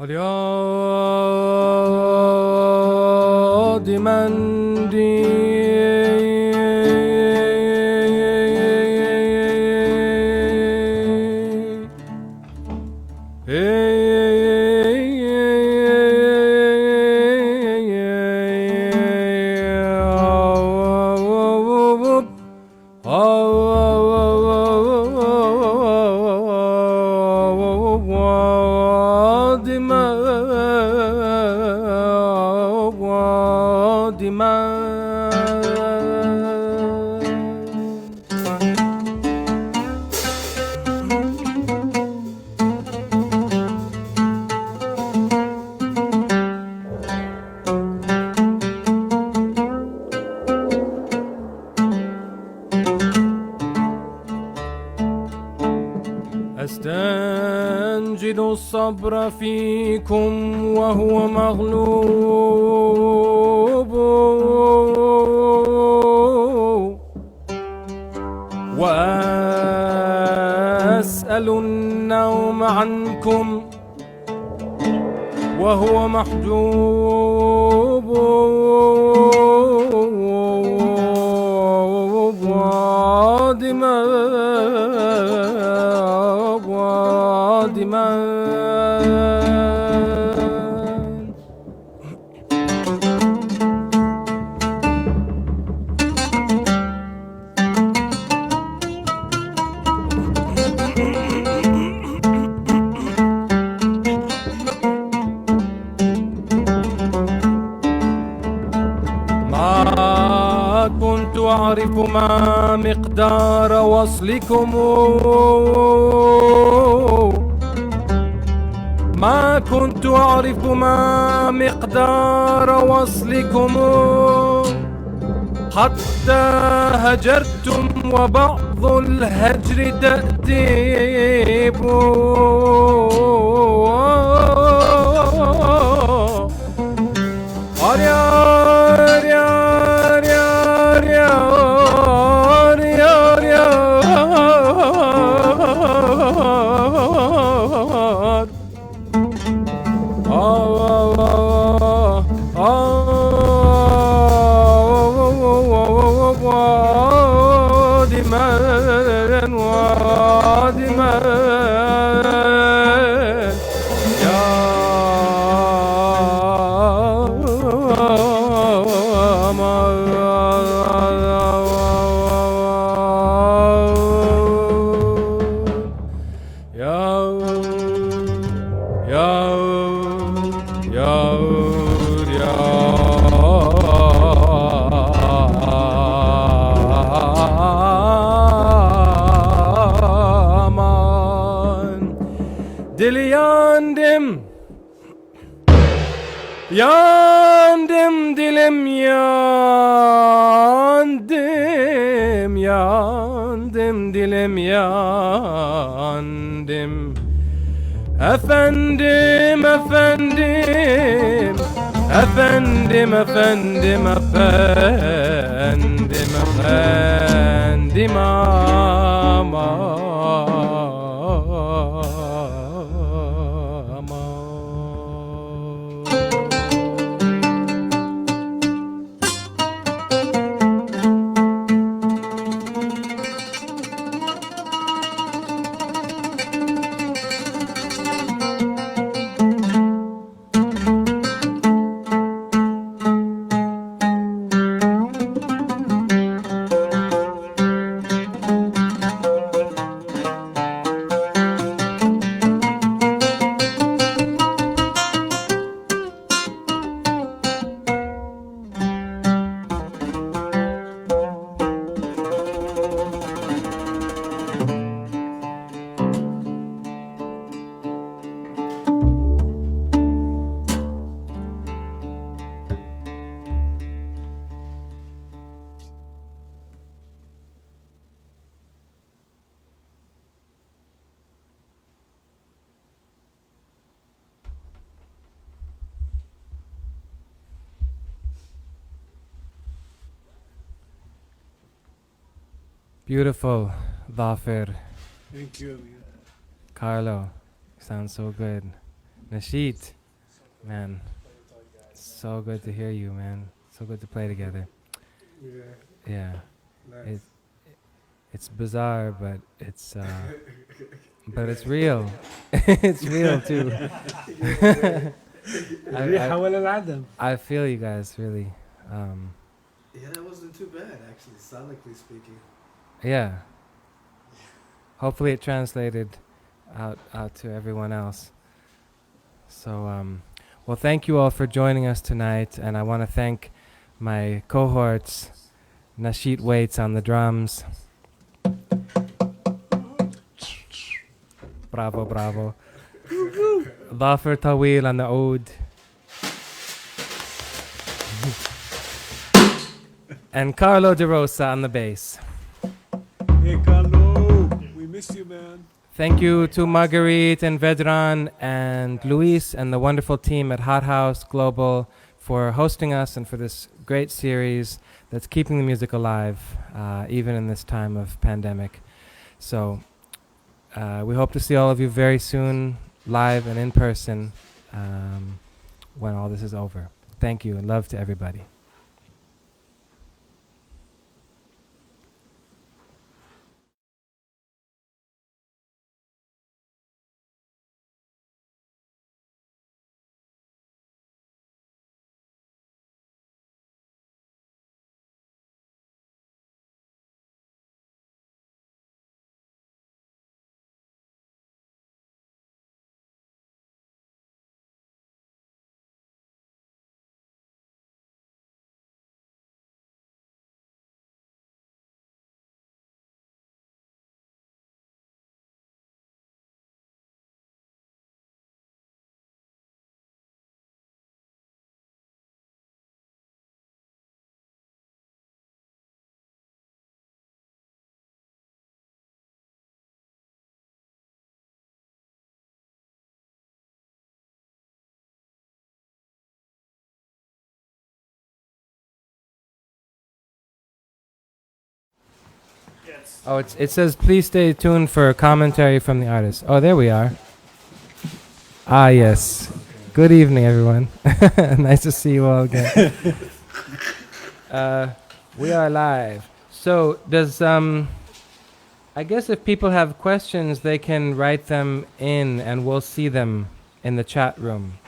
فریاد من يجد الصبر فيكم وهو مغلوب وأسأل النوم عنكم وهو محجوب وادما كنت أعرف ما مقدار وصلكم ما كنت أعرف ما مقدار وصلكم حتى هجرتم وبعض الهجر تأديب Yandım dilim yandım yandım dilim yandım Efendim efendim efendim efendim efendim efendim aman Beautiful, Dhafir. Thank you. Carlo, you sound so good. Nasheed, man, so good to hear you, man. So good to play together. Yeah. Nice. It's bizarre, but it's real. It's real too. I feel you guys really. Yeah, that wasn't too bad actually, sonically speaking. Yeah. Hopefully it translated out to everyone else. So, well, thank you all for joining us tonight, and I want to thank my cohorts, Nasheed Waits on the drums. Bravo, bravo. Dhafir Tawil on the oud. And Carlo De Rosa on the bass. Hey, Carlo, we miss you, man. thank you to Marguerite and Vedran and Luis and the wonderful team at Hot House Global for hosting us and for this great series that's keeping the music alive, even in this time of pandemic. So we hope to see all of you very soon, live and in person, when all this is over. Thank you and love to everybody. Oh, it says please stay tuned for commentary from the artist. Oh, there we are. Ah, yes. Good evening, everyone. Nice to see you all again. We are live. So, does I guess if people have questions, they can write them in, and we'll see them in the chat room.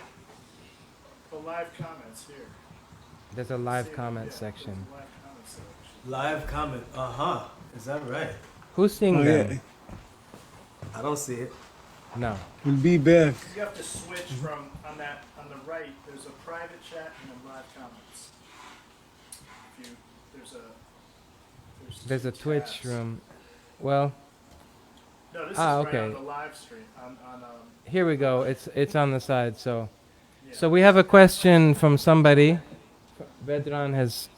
The live comments here. There's a live comment section. Live comment section. Live comment. Is that right? Who's seeing them? yeah. I don't see it. No. We'll be back. You have to switch from on the right. There's a private chat and a live comments. There's a two Twitch tabs. room. Well, No, this Ah, is right okay. on the live stream. here we go. It's on the side. So, Yeah. so we have a question from somebody. Vedran has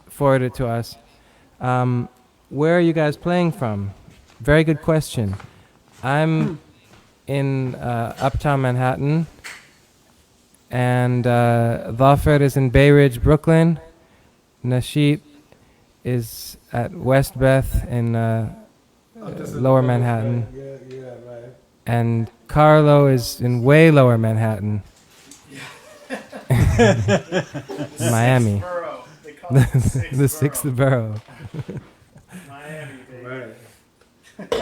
forwarded to us. Where are you guys playing from? Very good question. I'm in Uptown Manhattan, and Dhafar is in Bay Ridge, Brooklyn. Nasheed is at West Beth in Lower Manhattan, Yeah, right. and Carlo is in way Lower Manhattan, Miami, Borough. They call it the sixth borough. Miami, baby. Right.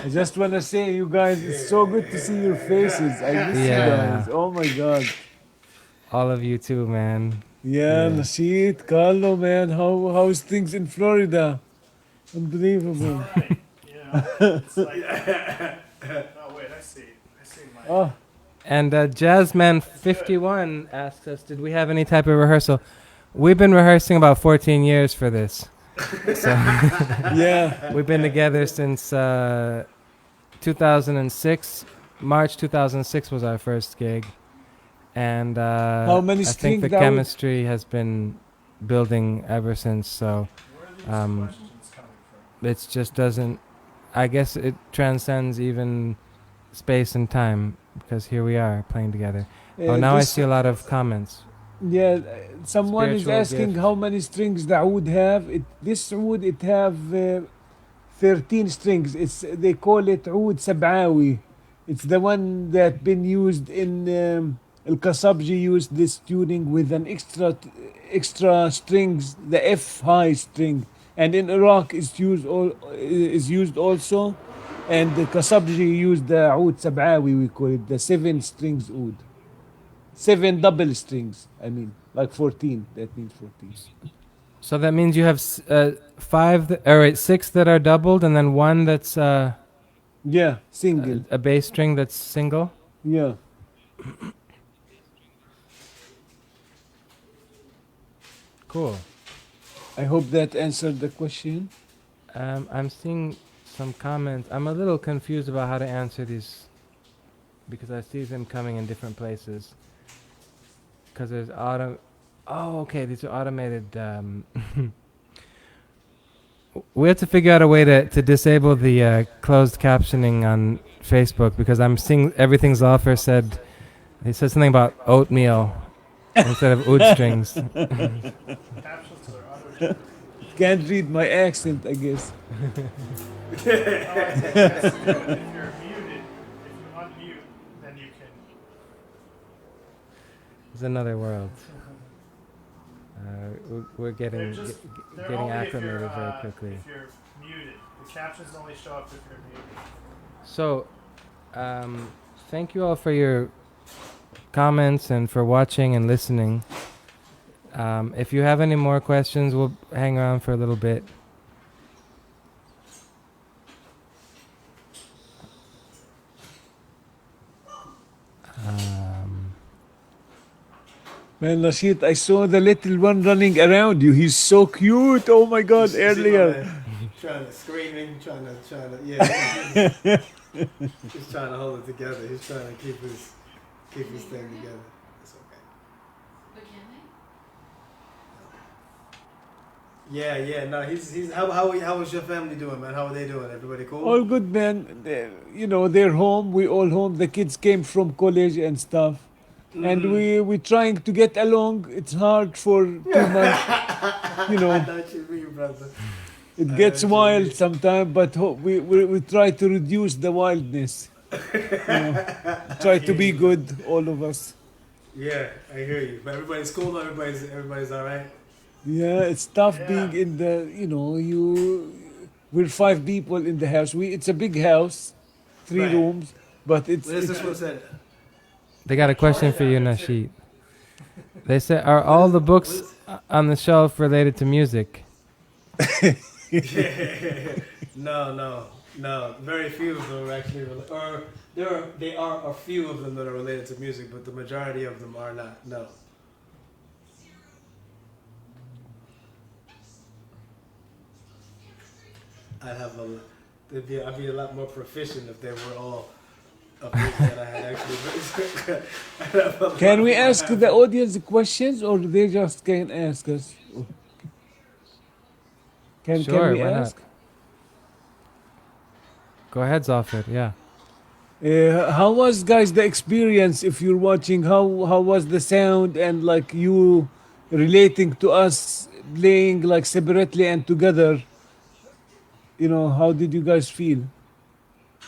I just want to say, you guys, it's so good to see your faces. I miss Yeah. you guys. Oh my God. All of you too, man. Yeah, Yeah. Nasheed, Carlo, man, how's things in Florida? Unbelievable. All right. You know, it's like. Oh wait, I see my. Oh, And Jazzman51 asks us, did we have any type of rehearsal? We've been rehearsing about 14 years for this. So yeah. we've been together since 2006. March 2006 was our first gig. And How many I think strings the that chemistry has been building ever since. So Where are these questions coming from? it just doesn't, I guess it transcends even space and time, because here we are playing together. Oh, now I see a lot of comments. Yeah, someone is Spiritual asking gift. how many strings the oud have. This oud, it have 13 strings. They call it oud sab'awi. It's the one that been used in Al-Kasabji used this tuning with an extra strings, the F high string, and in Iraq is used also, and the Kasabji used the oud sab'awi, we call it the 7 strings oud. 7 double strings, I mean, like 14. That means 14. So that means you have six that are doubled, and then one that's Yeah, single. a bass string that's single. Yeah. Cool. I hope that answered the question. I'm seeing some comments. I'm a little confused about how to answer these, because I see them coming in different places. Because there's Oh, okay. These are automated. we have to figure out a way to disable the closed captioning on Facebook because I'm seeing everything's offer said. He said something about oatmeal instead of oud strings. Captions are auto. Can't read my accent, I guess. Oh, I think that's good. If you're muted, if you unmute, then you can. It's another world. We're getting They're just they're getting only acclimated very quickly. if you're muted. The captions only show up if you're muted. So, thank you all for your comments and for watching and listening. If you have any more questions, we'll hang around for a little bit. Man, Rashid, I saw the little one running around you. He's so cute. Oh my God, You see my earlier. man trying to screaming, trying to, yeah. He's trying to hold it together. He's trying to keep his thing together. It's okay. But can they? Yeah. No, he's. How was your family doing, man? How are they doing? Everybody cool? All good, man. You know, they're home. We all home. The kids came from college and stuff. And we trying to get along. It's hard for 2 months. You know, I know what you mean, brother. it gets wild sometimes, but we try to reduce the wildness. You know, try to be good, all of us. Yeah, I hear you. But everybody's cool. Everybody's all right. Yeah, it's tough Yeah. being in the, you know, we're 5 people in the house. It's a big house, 3 Right. rooms, but it's, What is this one said? They got a question for you, Nasheed. They said, "Are all the books on the shelf related to music?" No. Very few of them are actually, or they are a few of them that are related to music, but the majority of them are not. No. I'd be a lot more proficient if they were all of things that I had actually. can we ask the audience questions or they just can ask us? Can we why ask? not? Go ahead, Zafir. Yeah. How was, guys, the experience? If you're watching, how was the sound and like you relating to us playing like separately and together? You know, how did you guys feel?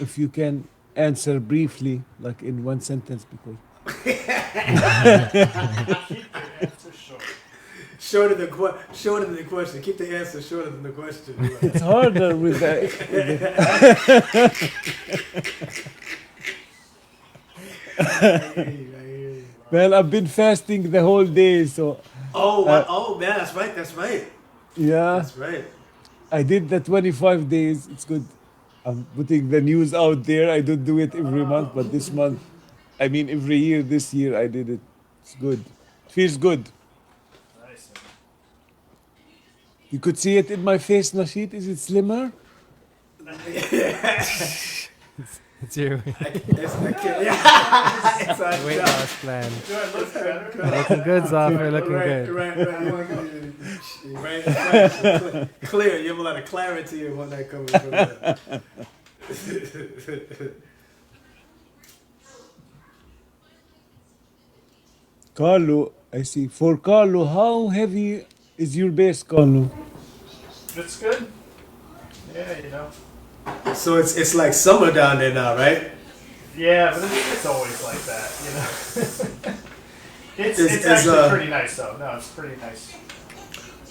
If you can answer briefly, like in 1 sentence, because Keep your answer short. Shorter than the question. Keep the answer shorter than the question. it's harder with that. I hear you. Well, I've been fasting the whole day, so Oh man, that's right. yeah, That's right. I did the 25 days. It's good. I'm putting the news out there. I don't do it every month, but this month, I mean every year. This year I did it. It's good. It feels good. Nice. You could see it in my face, Nasheed. Is it slimmer? It's your It's our weight job. loss plan. Do I look better? Looking good, Zafir. Looking good. Right. Clear. You have a lot of clarity in what that comes from. Carlo, I see. For Carlo, how heavy is your bass, Carlo? It's good. Yeah, you know. So it's like summer down there now, right? Yeah, but it's always like that, you know. it's Is- actually pretty nice though. No, it's pretty nice.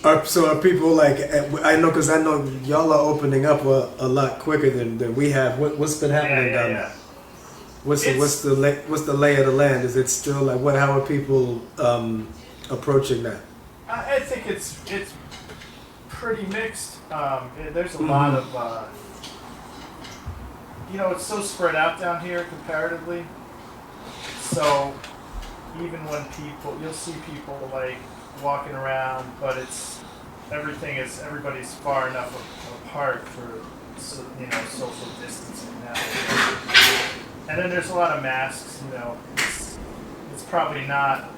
Are people like? I know because I know y'all are opening up a lot quicker than we have. What's been happening down there? What's the lay of the land? Is it still like what? How are people approaching that? I think it's pretty mixed. There's a lot of you know, it's so spread out down here comparatively. So even when you'll see people like walking around, but everybody's far enough apart for you know, social distancing now. And then there's a lot of masks. You know, it's probably not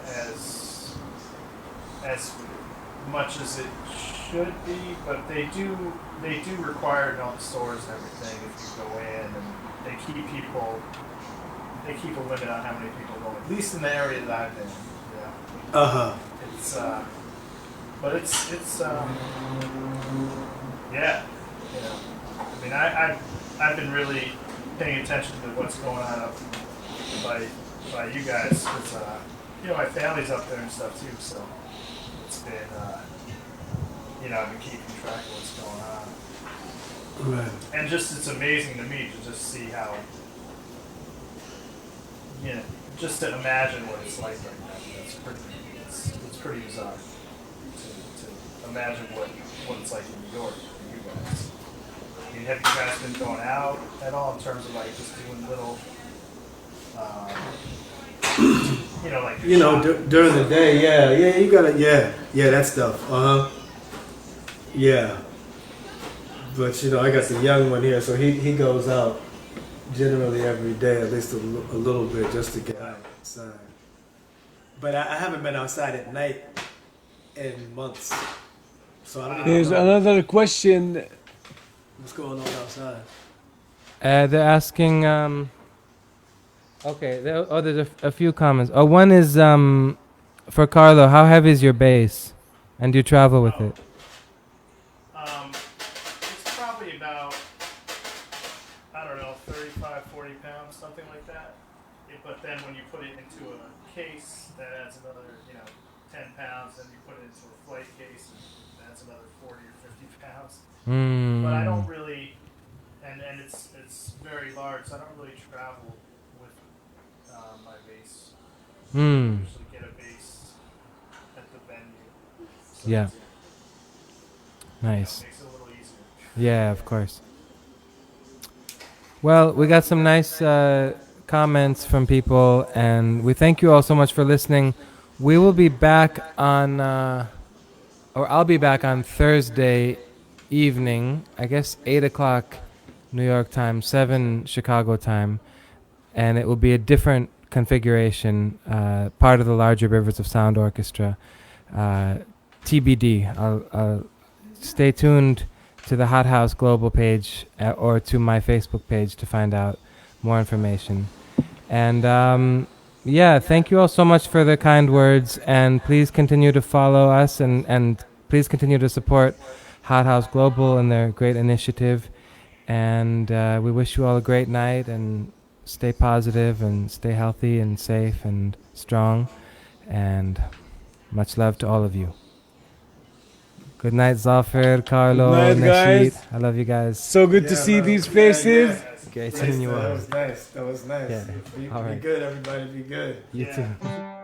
as much as it should be, but they do require known stores and everything if you go in, and they keep a limit on how many people go in, at least in the area that I've been in. Uh-huh. It's but it's yeah, you know, I mean, I've been really paying attention to what's going on up by you guys, because you know, my family's up there and stuff too, so it's been you know, I've been keeping track of what's going on. Right. And just, it's amazing to me to just see how, you know, just to imagine what it's like right now. It's pretty bizarre to imagine what it's like in New York for you guys. I mean, have you guys been going out at all in terms of like just doing little, you know, like You know, during the day, yeah, you gotta, yeah, that stuff. Yeah. But you know, I got the young one here, so he goes out generally every day, at least a little bit, just to get outside. But I haven't been outside at night in months, so I don't even There's know another question. what's going on outside. They're asking. Okay. There's a few comments. Oh, one is for Carlo. How heavy is your bass, and do you travel with it? It's probably about, I don't know, 35, 40 pounds, something like that. But then when you put it into a case, that adds another, you know, 10 pounds. Then you put it into a flight case, and that's another 40 or 50 pounds. But I don't really, and it's very large, so I don't really travel with my bass. I usually get a bass at the venue. So Yeah. it's, Nice. makes it a little easier. Yeah, of course. Well, we got some nice comments from people, and we thank you all so much for listening. We will be back on, or I'll be back on Thursday evening, I guess 8 o'clock New York time, 7 Chicago time, and it will be a different configuration, part of the larger Rivers of Sound Orchestra. TBD. I'll stay tuned to the Hot House Global page or to my Facebook page to find out more information. And yeah, thank you all so much for the kind words, and please continue to follow us and please continue to support Hot House Global and their great initiative. And we wish you all a great night, and stay positive and stay healthy and safe and strong, and much love to all of you. Good night, Zafir, Carlo, Good night, Nasheed. guys. I love you guys. So good to see these faces. Great seeing you That all. was nice. That was nice. Yeah. Be All right. good, everybody. Be good. You Yeah. too.